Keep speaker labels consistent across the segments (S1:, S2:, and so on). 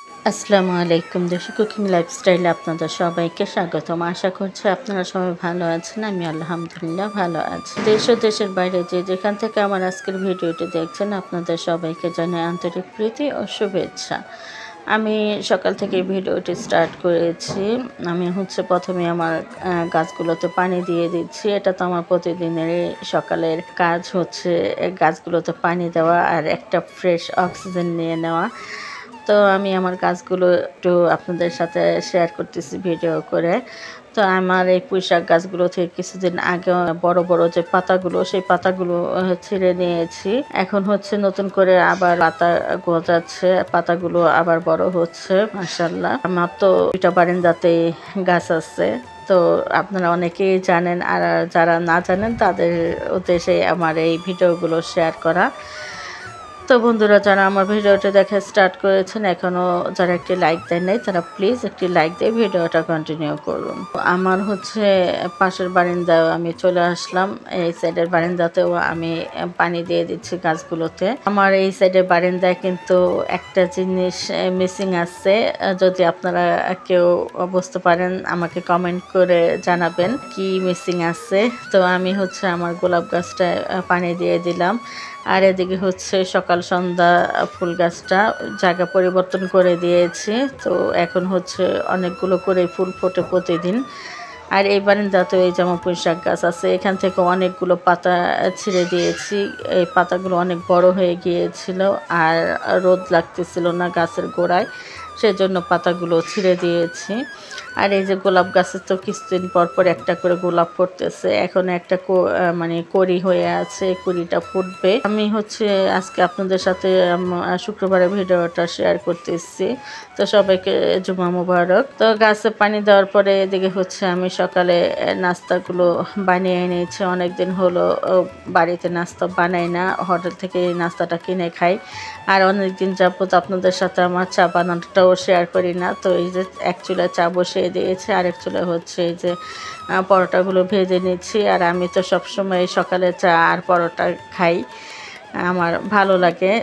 S1: আসসালামু আলাইকুম। দেশি কুকিং লাইফস্টাইলে আপনাদের সবাইকে স্বাগতম। আশা করছি আপনারা সবাই ভালো আছেন। আমি আলহামদুলিল্লাহ ভালো আছি। দেশ ও দেশের বাইরে যে যেখান থেকে আমার আজকের ভিডিওটি দেখছেন আপনাদের সবাইকে জানাই আন্তরিক প্রীতি ও শুভেচ্ছা। আমি সকাল থেকে ভিডিওটি স্টার্ট করেছি। আমি প্রথমে আমার গাছগুলোতে পানি দিয়ে দিচ্ছি। এটা তো আমার প্রতিদিনেরই সকালের কাজ গাছগুলোতে পানি দেওয়া আর একটা ফ্রেশ অক্সিজেন নিয়ে নেওয়া। তো আমি আমার কাজগুলো একটু আপনাদের সাথে শেয়ার করতেছি ভিডিও করে। তো আমার এই পুঁইশাক গাছগুলো থেকে কিছুদিন আগে বড় বড় যে পাতাগুলো সেই পাতাগুলো ছিঁড়ে নিয়েছি। এখন নতুন করে আবার পাতা গজাচ্ছে, পাতাগুলো আবার বড় হচ্ছে। মাশাআল্লাহ। আমার তো দুইটা বারান্দাতেই গাছ আছে। তো আপনারা অনেকেই জানেন, আর যারা না জানেন তাদের উদ্দেশ্যে আমার এই ভিডিওগুলো শেয়ার করা। তো বন্ধুরা, যারা আমার ভিডিওটা দেখা স্টার্ট করেছেন এখনও যারা একটি লাইক দেন নাই তারা প্লিজ একটি লাইক দিয়ে ভিডিওটা কন্টিনিউ করুন। আমার পাশের বারান্দায় আমি চলে আসলাম। এই সাইডের বারান্দাতেও আমি পানি দিয়ে দিচ্ছি গাছগুলোতে। আমার এই সাইডের বারান্দায় কিন্তু একটা জিনিস মিসিং আছে। যদি আপনারা কেউ বুঝতে পারেন আমাকে কমেন্ট করে জানাবেন কি মিসিং আছে। তো আমি আমার গোলাপ গাছটায় পানি দিয়ে দিলাম, আর এদিকে সকাল সন্ধ্যা ফুল গাছটা জায়গা পরিবর্তন করে দিয়েছি। তো এখন অনেকগুলো করে ফুল ফোটে প্রতিদিন। আর এই বারান্দাতে এই যেমন পুঁইশাক গাছ আছে, এখান থেকে অনেকগুলো পাতা ছিঁড়ে দিয়েছি। এই পাতাগুলো অনেক বড় হয়ে গিয়েছিল আর রোদ লাগতেছিল না গাছের গোড়ায়, সেজন্য পাতাগুলো ছিঁড়ে দিয়েছি। আর এই যে গোলাপ গাছে তো কিছুদিন পর পর একটা করে গোলাপ ফুটতেছে। এখন একটা কড়ি হয়ে আছে, কড়িটা ফুটবে। আমি আজকে আপনাদের সাথে শুক্রবারের ভিডিওটা শেয়ার করতেছি। তো সবাইকে জুমা মুবারক। তো গাছে পানি দেওয়ার পরে এদিকে আমি সকালে নাস্তাগুলো বানিয়ে নিয়েছি। অনেকদিন হলো বাড়িতে নাস্তা বানাই না, হোটেল থেকে এই নাস্তাটা কিনে খাই। আর অনেকদিন যাবত আপনাদের সাথে আমার চা বানানোটাও শেয়ার করি না। তো এই যে এক চুলায় চা বসিয়ে দিয়েছি, আর এক চুলায় এই যে পরোটাগুলো ভেজে নিচ্ছি। আর আমি তো সবসময় সকালে চা আর পরোটা খাই, আমার ভালো লাগে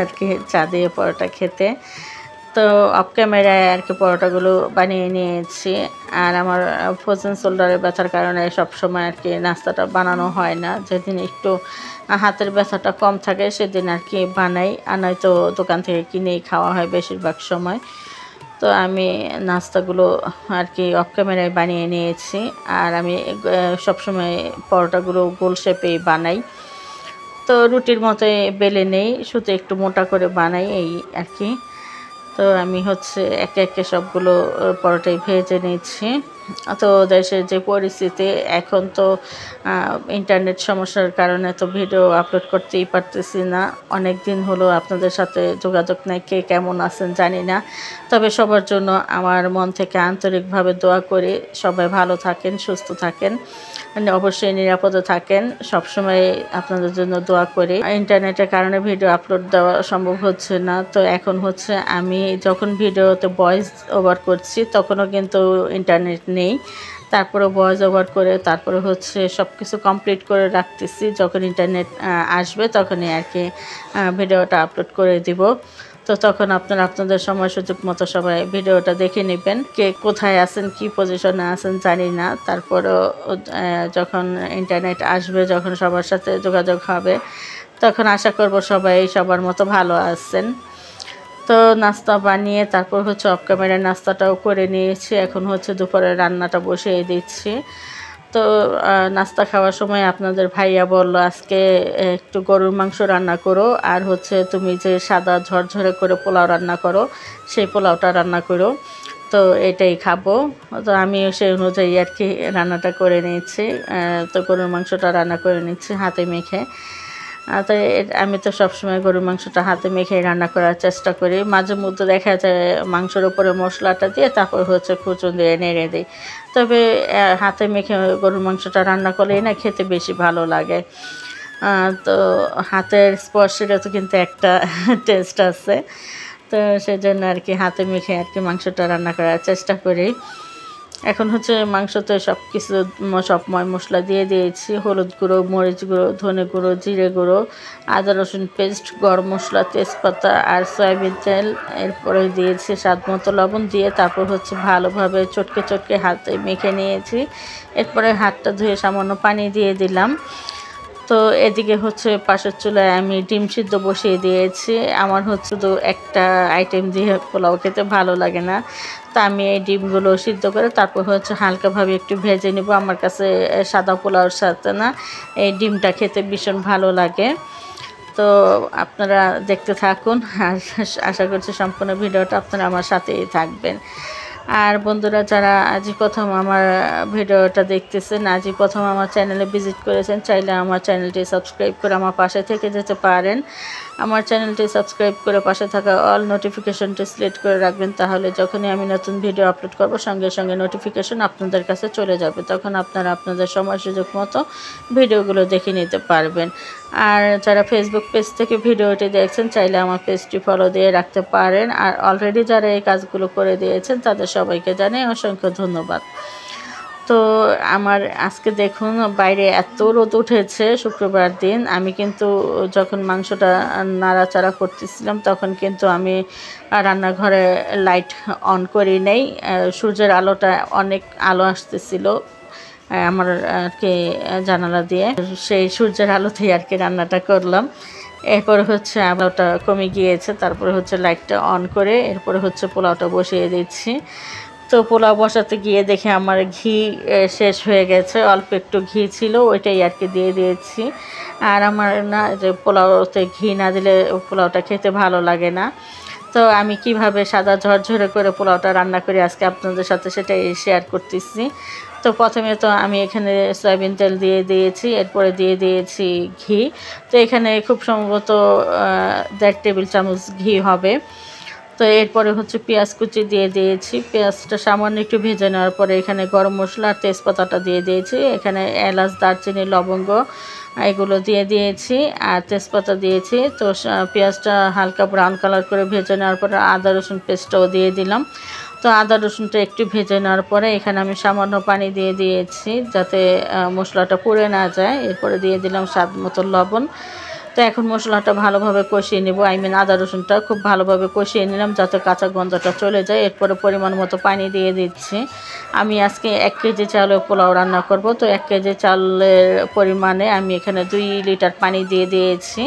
S1: আর কি চা দিয়ে পরোটা খেতে। তো অফ ক্যামেরায় আর কি পরোটাগুলো বানিয়ে নিয়েছি। আর আমার ফ্রোজেন শোল্ডারের ব্যথার কারণে সবসময় আর কি নাস্তাটা বানানো হয় না। যেদিন একটু হাতের ব্যথাটা কম থাকে সেদিন আর কি বানাই, আর নয়তো দোকান থেকে কিনেই খাওয়া হয় বেশিরভাগ সময়। তো আমি নাস্তাগুলো আর কি অফ ক্যামেরায় বানিয়ে নিয়েছি। আর আমি সবসময় পরোটাগুলো গোল শেপেই বানাই। তো রুটির মতোই বেলে নেই, শুধু একটু মোটা করে বানাই এই আর কি। তো আমি একে একে সবগুলো পরোটাই ভেজে নিচ্ছি। তো দেশের যে পরিস্থিতি এখন, তো ইন্টারনেট সমস্যার কারণে তো ভিডিও আপলোড করতেই পারতেছি না। অনেক দিন হলো আপনাদের সাথে যোগাযোগ নেই, কে কেমন আছেন জানি না। তবে সবার জন্য আমার মন থেকে আন্তরিকভাবে দোয়া করি, সবাই ভালো থাকেন, সুস্থ থাকেন, অবশ্যই নিরাপদে থাকেন। সবসময় আপনাদের জন্য দোয়া করি। ইন্টারনেটের কারণে ভিডিও আপলোড দেওয়া সম্ভব হচ্ছে না। তো এখন আমি যখন ভিডিওতে ভয়েস ওভার করছি তখনও কিন্তু ইন্টারনেট নেই। তারপরে ভয়েস ওভার করে তারপরে সব কিছু কমপ্লিট করে রাখতেছি। যখন ইন্টারনেট আসবে তখনই আর কি ভিডিওটা আপলোড করে দিব। তো তখন আপনারা আপনাদের সময় সুযোগ মতো সবাই ভিডিওটা দেখে নেবেন। কে কোথায় আছেন, কি পজিশনে আছেন জানি না। তারপরেও যখন ইন্টারনেট আসবে, যখন সবার সাথে যোগাযোগ হবে, তখন আশা করব সবাই সবার মতো ভালো আছেন। তো নাস্তা বানিয়ে তারপর অফ ক্যামেরায় নাস্তাটাও করে নিয়েছি। এখন দুপুরের রান্নাটা বসিয়ে দিচ্ছি। তো নাস্তা খাওয়ার সময় আপনাদের ভাইয়া বলল আজকে একটু গরুর মাংস রান্না করো, আর তুমি যে সাদা ঝরঝরে করে পোলাও রান্না করো সেই পোলাওটা রান্না করো। তো এটাই খাবো। তো আমিও সেই অনুযায়ী আর কি রান্নাটা করে নিয়েছি। তো গরুর মাংসটা রান্না করে নিচ্ছি হাতে মেখে। তো আমি তো সবসময় গরুর মাংসটা হাতে মেখে রান্না করার চেষ্টা করি। মাঝে মধ্যে দেখা যায় মাংসের উপরে মশলাটা দিয়ে তারপর খুঁচুন দিয়ে নেড়ে দিই। তবে হাতে মেখে গরুর মাংসটা রান্না করলেই না খেতে বেশি ভালো লাগে। তো হাতের স্পর্শেরও তো কিন্তু একটা টেস্ট আছে। তো সেজন্য আর কি হাতে মেখে আর কি মাংসটা রান্না করার চেষ্টা করি। এখন হচ্ছে মাংসতে সব কিছু সব মশলা দিয়ে দিয়েছি, হলুদ গুঁড়ো, মরিচ গুঁড়ো, ধনে গুঁড়ো, জিরে গুঁড়ো, আদা রসুন পেস্ট, গরম মশলা, তেজপাতা আর সয়াবিন তেল। এরপরে দিয়েছি স্বাদ মতো লবণ, দিয়ে তারপর হচ্ছে ভালোভাবে চটকে চটকে হাতে মেখে নিয়েছি। এরপরে হাতটা ধুয়ে সামান্য পানি দিয়ে দিলাম। তো এদিকে হচ্ছে পাশের চুলায় আমি ডিম সিদ্ধ বসিয়ে দিয়েছি। আমার হচ্ছে তো একটা আইটেম দিয়ে পোলাও খেতে ভালো লাগে না, তা আমি এই ডিমগুলো সিদ্ধ করে তারপর হচ্ছে হালকাভাবে একটু ভেজে নেব। আমার কাছে সাদা পোলাওর সাথে না এই ডিমটা খেতে ভীষণ ভালো লাগে। তো আপনারা দেখতে থাকুন, আর আশা করছি সম্পূর্ণ ভিডিওটা আপনারা আমার সাথেই থাকবেন। আর বন্ধুরা, যারা আজই প্রথম আমার ভিডিওটা দেখতেছেন, আজই প্রথম আমার চ্যানেলে ভিজিট করেছেন, চাইলে আমার চ্যানেলটি সাবস্ক্রাইব করে আমার পাশে থেকে যেতে পারেন। আমার চ্যানেলটি সাবস্ক্রাইব করে পাশে থাকা অল নোটিফিকেশনটি সিলেক্ট করে রাখবেন, তাহলে যখনই আমি নতুন ভিডিও আপলোড করব সঙ্গে সঙ্গে নোটিফিকেশন আপনাদের কাছে চলে যাবে। তখন আপনারা আপনাদের সময় সুযোগ মতো ভিডিওগুলো দেখে নিতে পারবেন। আর যারা ফেসবুক পেজ থেকে ভিডিওটি দেখছেন, চাইলে আমার পেজটি ফলো দিয়ে রাখতে পারেন। আর অলরেডি যারা এই কাজগুলো করে দিয়েছেন তাদের সবাইকে জানাই অসংখ্য ধন্যবাদ। তো আমার আজকে দেখুন বাইরে এত রোদ উঠেছে, শুক্রবার দিন। আমি কিন্তু যখন মাংসটা নাড়াচাড়া করতেছিলাম তখন কিন্তু আমি রান্নাঘরে লাইট অন করি নাই। সূর্যের আলোটা অনেক আলো আসতেছিল আমার আর কি জানালা দিয়ে, সেই সূর্যের আলোতেই আর কি রান্নাটা করলাম। এরপরে হচ্ছে আলোটা কমে গিয়েছে, তারপরে হচ্ছে লাইটটা অন করে এরপরে হচ্ছে পোলাওটা বসিয়ে দিচ্ছি। তো পোলাও বসাতে গিয়ে দেখে আমার ঘি শেষ হয়ে গেছে, অল্প একটু ঘি ছিল, ওইটাই আর কি দিয়ে দিয়েছি। আর আমার না যে পোলাওতে ঘি না দিলে পোলাওটা খেতে ভালো লাগে না। তো আমি কিভাবে সাদা ঝরঝরে করে পোলাওটা রান্না করি আজকে আপনাদের সাথে সেটাই শেয়ার করতেছি। তো প্রথমে তো আমি এখানে সয়াবিন তেল দিয়ে দিয়েছি, এরপরে দিয়ে দিয়েছি ঘি। তো এখানে খুব সম্ভবত 1.5 টেবিল চামচ ঘি হবে। তো এরপরে হচ্ছে পেঁয়াজ কুচি দিয়ে দিয়েছি, পেঁয়াজটা সামান্য একটু ভেজে নেওয়ার পরে এখানে গরম মশলা আর তেজপাতাটা দিয়ে দিয়েছি, এখানে এলাচ, দারচিনি, লবঙ্গ এগুলো দিয়ে দিয়েছি আর তেজপাতা দিয়েছি। তো পেঁয়াজটা হালকা ব্রাউন কালার করে ভেজে নেওয়ার পরে আদা রসুন পেস্টটাও দিয়ে দিলাম। তো আদা রসুনটা একটু ভেজে নেওয়ার পরে এখানে আমি সামান্য পানি দিয়ে দিয়েছি যাতে মশলাটা পুড়ে না যায়। এরপরে দিয়ে দিলাম স্বাদ মতো লবণ। তো এখন মশলাটা ভালোভাবে কষিয়ে নেব, আদা রসুনটা খুব ভালোভাবে কষিয়ে নিলাম যাতে কাঁচা গন্ধটা চলে যায়। এরপরে পরিমাণ মতো পানি দিয়ে দিচ্ছি। আমি আজকে 1 কেজি চালের পোলাও রান্না করব, তো 1 কেজি চালের পরিমাণে আমি এখানে 2 লিটার পানি দিয়ে দিয়েছি।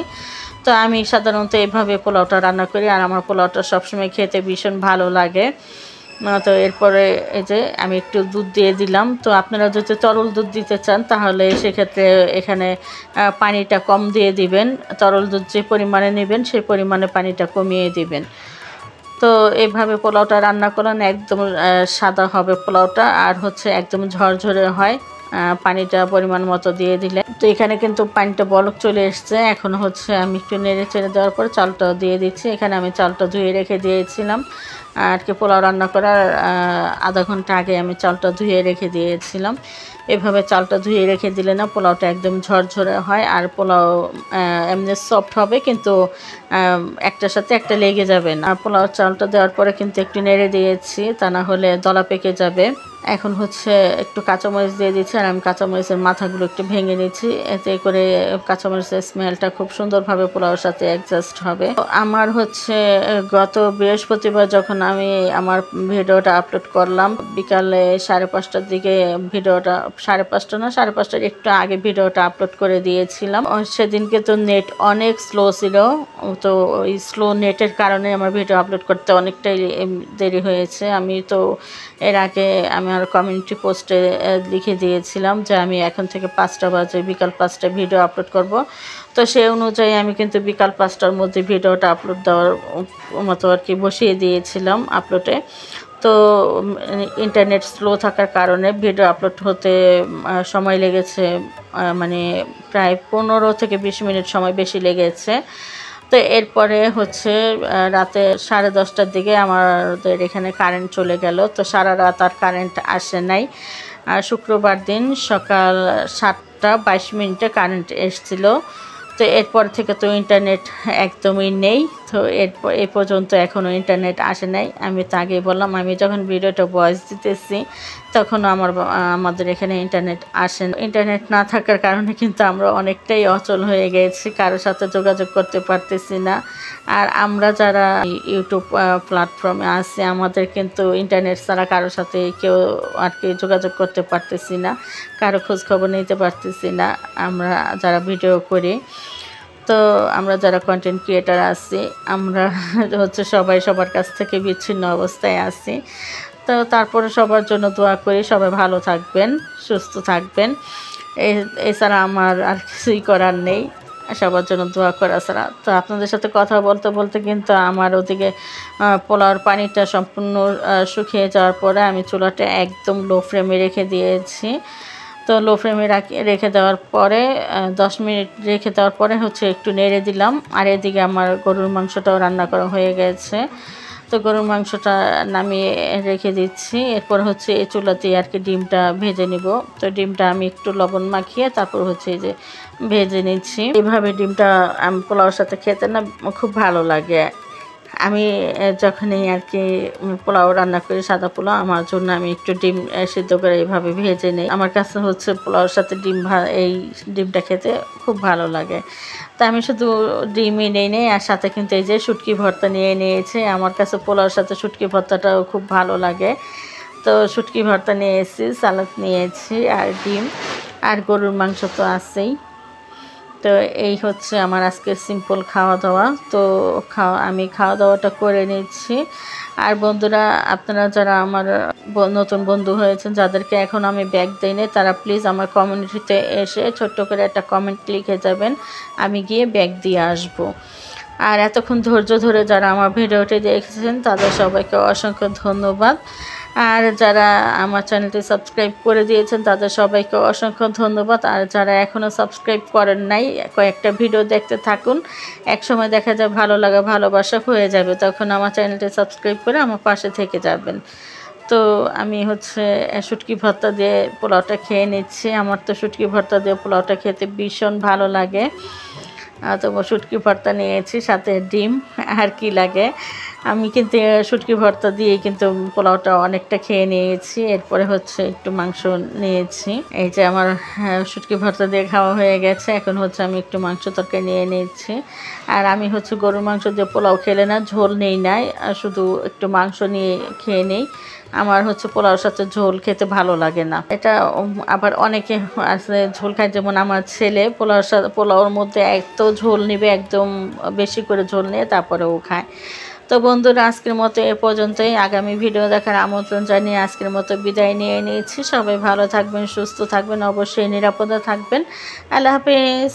S1: তো আমি সাধারণত এভাবে পোলাওটা রান্না করি, আর আমার পোলাওটা সবসময় খেতে ভীষণ ভালো লাগে। তো এরপরে এই যে আমি একটু দুধ দিয়ে দিলাম। তো আপনারা যদি তরল দুধ দিতে চান তাহলে সেক্ষেত্রে এখানে পানিটা কম দিয়ে দিবেন, তরল দুধ যে পরিমাণে নেবেন সেই পরিমাণে পানিটা কমিয়ে দিবেন। তো এইভাবে পোলাওটা রান্না করলে একদম সাদা হবে পোলাওটা, আর হচ্ছে একদম ঝরঝরে হয় পানিটা পরিমাণ মতো দিয়ে দিলে। তো এখানে কিন্তু পানিটা বলক চলে এসছে, এখন হচ্ছে আমি একটু নেড়ে চেড়ে দেওয়ার পর চালটাও দিয়ে দিচ্ছি। এখানে আমি চালটা ধুয়ে রেখে দিয়েছিলাম আর কি, পোলাও রান্না করার আধা ঘন্টা আগে আমি চালটা ধুয়ে রেখে দিয়েছিলাম। এভাবে চালটা ধুয়ে রেখে দিলে না পোলাওটা একদম ঝরঝরে হয়, আর পোলাও এমনি সফট হবে কিন্তু একটার সাথে একটা লেগে যাবে না। আর পোলাও চালটা দেওয়ার পরে কিন্তু একটু নেড়ে দিয়েছি, তা না হলে দলা পেকে যাবে। এখন হচ্ছে একটু কাঁচামরিচ দিয়ে দিচ্ছি, আর আমি কাঁচামরিচের মাথাগুলো একটু ভেঙে নিচ্ছি, এতে করে কাঁচামরিচের স্মেলটা খুব সুন্দরভাবে পোলাওর সাথে অ্যাডজাস্ট হবে। আমার হচ্ছে গত বৃহস্পতিবার যখন আমি আমার ভিডিওটা আপলোড করলাম বিকালে 5:30টার দিকে, ভিডিওটা 5:30 না 5:30টার একটু আগে ভিডিওটা আপলোড করে দিয়েছিলাম। সেদিনকে তো নেট অনেক স্লো ছিল, তো ওই স্লো নেটের কারণে আমার ভিডিও আপলোড করতে অনেকটাই দেরি হয়েছে। আমি তো এর আগে আমার কমিউনিটি পোস্টে লিখে দিয়েছিলাম যে আমি এখন থেকে 5টা বাজে বিকাল 5টায় ভিডিও আপলোড করব। তো সেই অনুযায়ী আমি কিন্তু বিকাল 5টার মধ্যে ভিডিওটা আপলোড দেওয়ার মতো আর কি বসিয়ে দিয়েছিলাম আপলোডে। তো ইন্টারনেট স্লো থাকার কারণে ভিডিও আপলোড হতে সময় লেগেছে, মানে প্রায় 15 থেকে 20 মিনিট সময় বেশি লেগেছে। তো এরপরে হচ্ছে রাতে 10:30টার দিকে আমাদের এখানে কারেন্ট চলে গেল। তো সারা রাত আর কারেন্ট আসে নাই। আর শুক্রবার দিন সকাল 7:22 কারেন্ট এসেছিল। তো এরপর থেকে তো ইন্টারনেট একদমই নেই। তো এ পর্যন্ত এখনও ইন্টারনেট আসে নাই। আমি তো আগেই বললাম, আমি যখন ভিডিওটা ভয়েস দিতেছি তখন আমাদের এখানে ইন্টারনেট আসেন। ইন্টারনেট না থাকার কারণে কিন্তু আমরা অনেকটাই অচল হয়ে গেছি, কারোর সাথে যোগাযোগ করতে পারতেছি না। আর আমরা যারা ইউটিউব প্ল্যাটফর্মে আছি, আমাদের কিন্তু ইন্টারনেট ছাড়া কারোর সাথে কেউ আর কি যোগাযোগ করতে পারতেছি না, কারো খোঁজ খবর নিতে পারতেছি না। আমরা যারা ভিডিও করি, তো আমরা যারা কন্টেন্ট ক্রিয়েটার আছি, আমরা হচ্ছে সবাই সবার কাছ থেকে বিচ্ছিন্ন অবস্থায় আছি। তো তারপরে সবার জন্য দোয়া করি, সবাই ভালো থাকবেন, সুস্থ থাকবেন। এছাড়া আমার আর কিছুই করার নেই, সবার জন্য দোয়া করা ছাড়া। তো আপনাদের সাথে কথা বলতে বলতে কিন্তু আমার ওদিকে পোলাওর পানিটা সম্পূর্ণ শুকিয়ে যাওয়ার পরে আমি চুলাটা একদম লো ফ্লেমে রেখে দিয়েছি। তো লো ফ্লেমে রেখে দেওয়ার পরে 10 মিনিট রেখে দেওয়ার পরে হচ্ছে একটু নেড়ে দিলাম। আর এদিকে আমার গরুর মাংসটাও রান্না করা হয়ে গেছে। তো গরুর মাংসটা নামিয়ে রেখে দিচ্ছি। এরপর হচ্ছে এই চুলাতেই আর কি ডিমটা ভেজে নিব। তো ডিমটা আমি একটু লবণ মাখিয়ে তারপর হচ্ছে এই যে ভেজে নিচ্ছি। এইভাবে ডিমটা পোলাওর সাথে খেতে না খুব ভালো লাগে। আমি যখনই আর কি পোলাও রান্না করি, সাদা পোলাও, আমার জন্য আমি একটু ডিম সিদ্ধ করে এইভাবে ভেজে নিই। আমার কাছে হচ্ছে পোলাওর সাথে এই ডিমটা খেতে খুব ভালো লাগে। তা আমি শুধু ডিমই নেই আর সাথে কিন্তু এই যে শুটকি ভর্তা নিয়ে নিয়েছি। আমার কাছে পোলাওর সাথে শুটকি ভর্তাটাও খুব ভালো লাগে। তো শুটকি ভর্তা নিয়েছি, সালাদ নিয়েছি আর ডিম, আর গরুর মাংস তো আছেই। তো এই হচ্ছে আমার আজকে সিম্পল খাওয়া দাওয়া। তো আমি খাওয়া দাওয়াটা করে নিচ্ছি। আর বন্ধুরা, আপনারা যারা আমার নতুন বন্ধু হয়েছেন, যাদেরকে এখন আমি ব্যাগ দিইনি, তারা প্লিজ আমার কমিউনিটিতে এসে ছোট্ট করে একটা কমেন্ট লিখে যাবেন, আমি গিয়ে ব্যাগ দিয়ে আসব। আর এতক্ষণ ধৈর্য ধরে যারা আমার ভিডিওটি দেখেছেন, তাদের সবাইকে অসংখ্য ধন্যবাদ। আর যারা আমার চ্যানেলটি সাবস্ক্রাইব করে দিয়েছেন, তাদের সবাইকে অসংখ্য ধন্যবাদ। আর যারা এখনও সাবস্ক্রাইব করেন নাই, কয়েকটা ভিডিও দেখতে থাকুন, একসময় দেখা যায় ভালো লাগা ভালোবাসা হয়ে যাবে, তখন আমার চ্যানেলটি সাবস্ক্রাইব করে আমার পাশে থেকে যাবেন। তো আমি হচ্ছে শুটকি ভর্তা দিয়ে পোলাওটা খেয়ে নিচ্ছি। আমার তো শুটকি ভর্তা দিয়ে পোলাওটা খেতে ভীষণ ভালো লাগে। তো শুটকি ভর্তা নিয়েছি, সাথে ডিম, আর কি লাগে। আমি কিন্তু শুটকি ভর্তা দিয়ে কিন্তু পোলাওটা অনেকটা খেয়ে নিয়েছি। এরপরে হচ্ছে একটু মাংস নিয়েছি। এই যে আমার শুটকি ভর্তা দিয়ে খাওয়া হয়ে গেছে। এখন হচ্ছে আমি একটু মাংস তরকারি নিয়ে নিয়েছি। আর আমি হচ্ছে গরুর মাংস দিয়ে পোলাও খেলে না, ঝোল নেই নাই, আর শুধু একটু মাংস নিয়ে খেয়ে নেই। আমার হচ্ছে পোলাওর সাথে ঝোল খেতে ভালো লাগে না। এটা আবার অনেকে আছে ঝোল খায়, যেমন আমার ছেলে পোলাওর মধ্যে এত ঝোল নেবে, একদম বেশি করে ঝোল নিয়ে তারপরে ও খায়। তো বন্ধুরা, আজকের মতো এ পর্যন্তই। আগামী ভিডিও দেখার আমন্ত্রণ জানিয়ে আজকের মতো বিদায় নিয়ে নিয়েছি। সবাই ভালো থাকবেন, সুস্থ থাকবেন, অবশ্যই নিরাপদে থাকবেন। আল্লাহ হাফেজ।